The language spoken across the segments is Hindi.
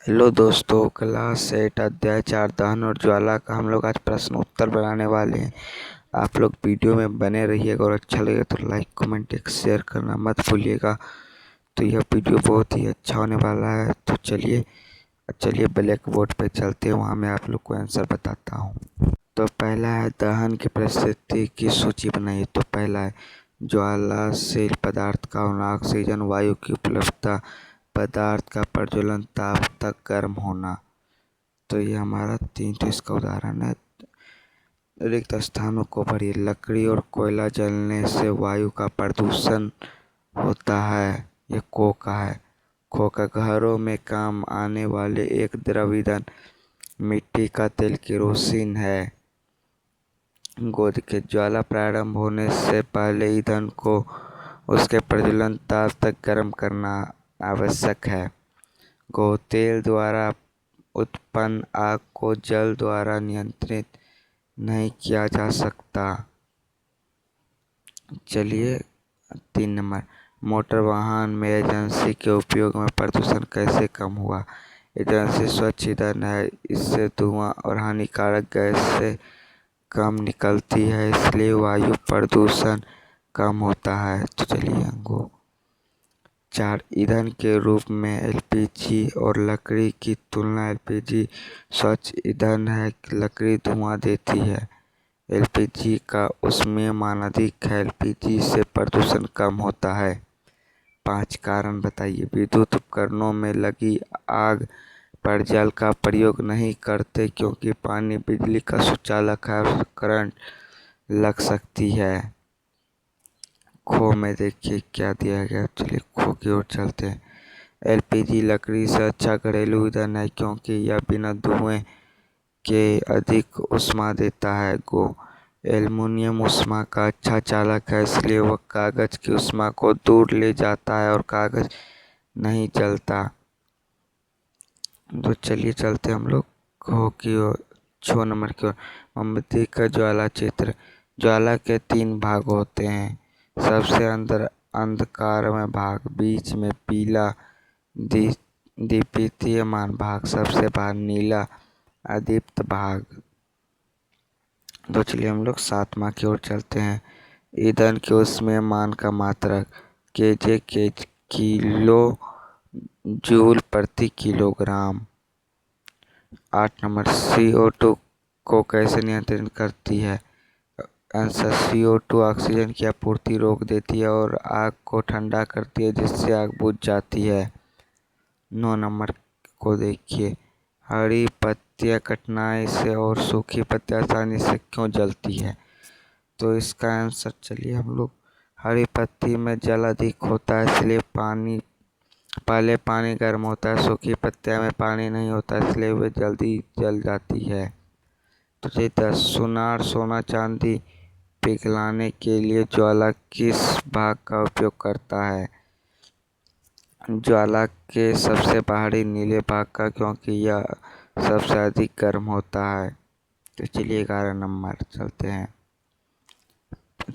हेलो दोस्तों, क्लास 8 अध्याय 4 दहन और ज्वाला का हम लोग आज प्रश्न उत्तर बनाने वाले हैं। आप लोग वीडियो में बने रहिएगा और अच्छा लगे तो लाइक कमेंट शेयर करना मत भूलिएगा। तो यह वीडियो बहुत ही अच्छा होने वाला है। तो चलिए ब्लैक बोर्ड पे चलते हैं, वहाँ मैं आप लोग को आंसर बताता हूँ। तो पहला है दहन की परिस्थिति की सूची बनाइए। तो पहला है ज्वालाशील पदार्थ का होना, ऑक्सीजन वायु की उपलब्धता, पदार्थ का प्रज्वलन, ताप तक गर्म होना। तो ये हमारा 3 तो इसका उदाहरण है। रिक्त स्थानों को भरिए। लकड़ी और कोयला जलने से वायु का प्रदूषण होता है। ये को का है। खो का घरों में काम आने वाले एक द्रव ईंधन मिट्टी का तेल केरोसिन है। गोद के ज्वाला प्रारंभ होने से पहले ईंधन को उसके प्रज्वलन ताप तक गर्म करना आवश्यक है। गो तेल द्वारा उत्पन्न आग को जल द्वारा नियंत्रित नहीं किया जा सकता। चलिए 3 नंबर, मोटर वाहन में एजेंसी के उपयोग में प्रदूषण कैसे कम हुआ। एजेंसी स्वच्छ ईंधन है, इससे धुआं और हानिकारक गैस से कम निकलती है, इसलिए वायु प्रदूषण कम होता है। तो चलिए अंगो 4, ईंधन के रूप में एलपीजी और लकड़ी की तुलना। एलपीजी स्वच्छ ईंधन है, लकड़ी धुआं देती है। एलपीजी का ऊष्मीयमान अधिक है, एलपीजी से प्रदूषण कम होता है। 5, कारण बताइए। विद्युत उपकरणों में लगी आग पर जल का प्रयोग नहीं करते क्योंकि पानी बिजली का सुचालक है और करंट लग सकती है। खो में देखिए क्या दिया गया। चलिए खो की ओर चलते हैं। एलपीजी लकड़ी से अच्छा घरेलू ईंधन है क्योंकि यह बिना धुएं के अधिक ऊष्मा देता है। गो, एल्युमिनियम ऊष्मा का अच्छा चालक है, इसलिए वह कागज की ऊष्मा को दूर ले जाता है और कागज नहीं जलता। तो चलिए चलते हम लोग खो की ओर 6 नंबर की ओर। मोमबत्ती का ज्वाला चित्र। ज्वाला के 3 भाग होते हैं। सबसे अंदर अंधकार में भाग, बीच में पीला दीप्तिमान भाग, सबसे बाहर नीला अदीप्त भाग। तो चलिए हम लोग 7वां की ओर चलते हैं। ईंधन के ऊष्मीयमान का मात्रक केजे किलो जूल प्रति किलोग्राम। 8 नंबर, CO2 को कैसे नियंत्रित करती है। आंसर, CO2 ऑक्सीजन की आपूर्ति रोक देती है और आग को ठंडा करती है, जिससे आग बुझ जाती है। 9 नंबर को देखिए। हरी पत्तियां कठिनाई से और सूखी पत्तियां आसानी से क्यों जलती है। तो इसका आंसर, चलिए हम लोग, हरी पत्ती में जल अधिक होता है, इसलिए पहले पानी गर्म होता है। सूखी पत्तियां में पानी नहीं होता, इसलिए वे जल्दी जल जाती है। तो 10, सुनार सोना चांदी पिघलाने के लिए ज्वाला किस भाग का उपयोग करता है। ज्वाला के सबसे बाहरी नीले भाग का, क्योंकि यह सबसे अधिक गर्म होता है। तो चलिए 11 नंबर चलते हैं।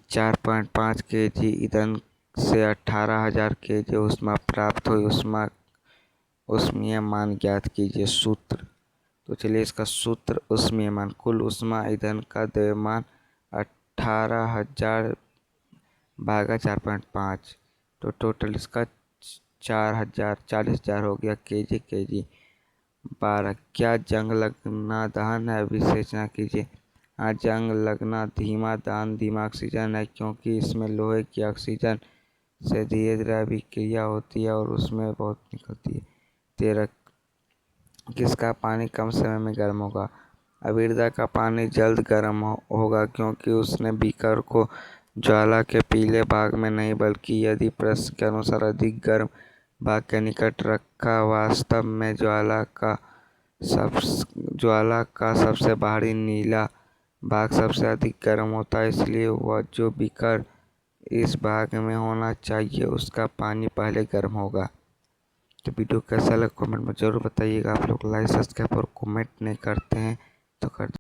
4.5 kg ईंधन से 18,000 kg ऊष्मा प्राप्त हुई। ऊष्मीयमान ज्ञात कीजिए। सूत्र। तो चलिए इसका सूत्र, ऊष्मीयमान कुल ऊष्मा ईंधन का द्रव्यमान 18,000 भागा 4.5, तो टोटल इसका 40,000 हो गया। केजी 12, क्या जंग लगना दहन है। विश्लेषण कीजिए। हाँ, जंग लगना धीमा दहन, धीमा ऑक्सीजन है क्योंकि इसमें लोहे की ऑक्सीजन से धीरे धीरे अभिक्रिया होती है और उसमें बहुत निकलती है। 13, किसका पानी कम समय में गर्म होगा। अविरदा का पानी जल्द गर्म होगा क्योंकि उसने बीकर को ज्वाला के पीले भाग में नहीं बल्कि यदि प्रश्न के अनुसार अधिक गर्म भाग के निकट रखा। वास्तव में ज्वाला का सबसे बाहरी नीला भाग सबसे अधिक गर्म होता है, इसलिए वह जो बीकर इस भाग में होना चाहिए उसका पानी पहले गर्म होगा। तो वीडियो कैसा लगा कमेंट में जरूर बताइएगा। आप लोग लाइक सब्सक्राइब और कमेंट नहीं करते हैं तो कर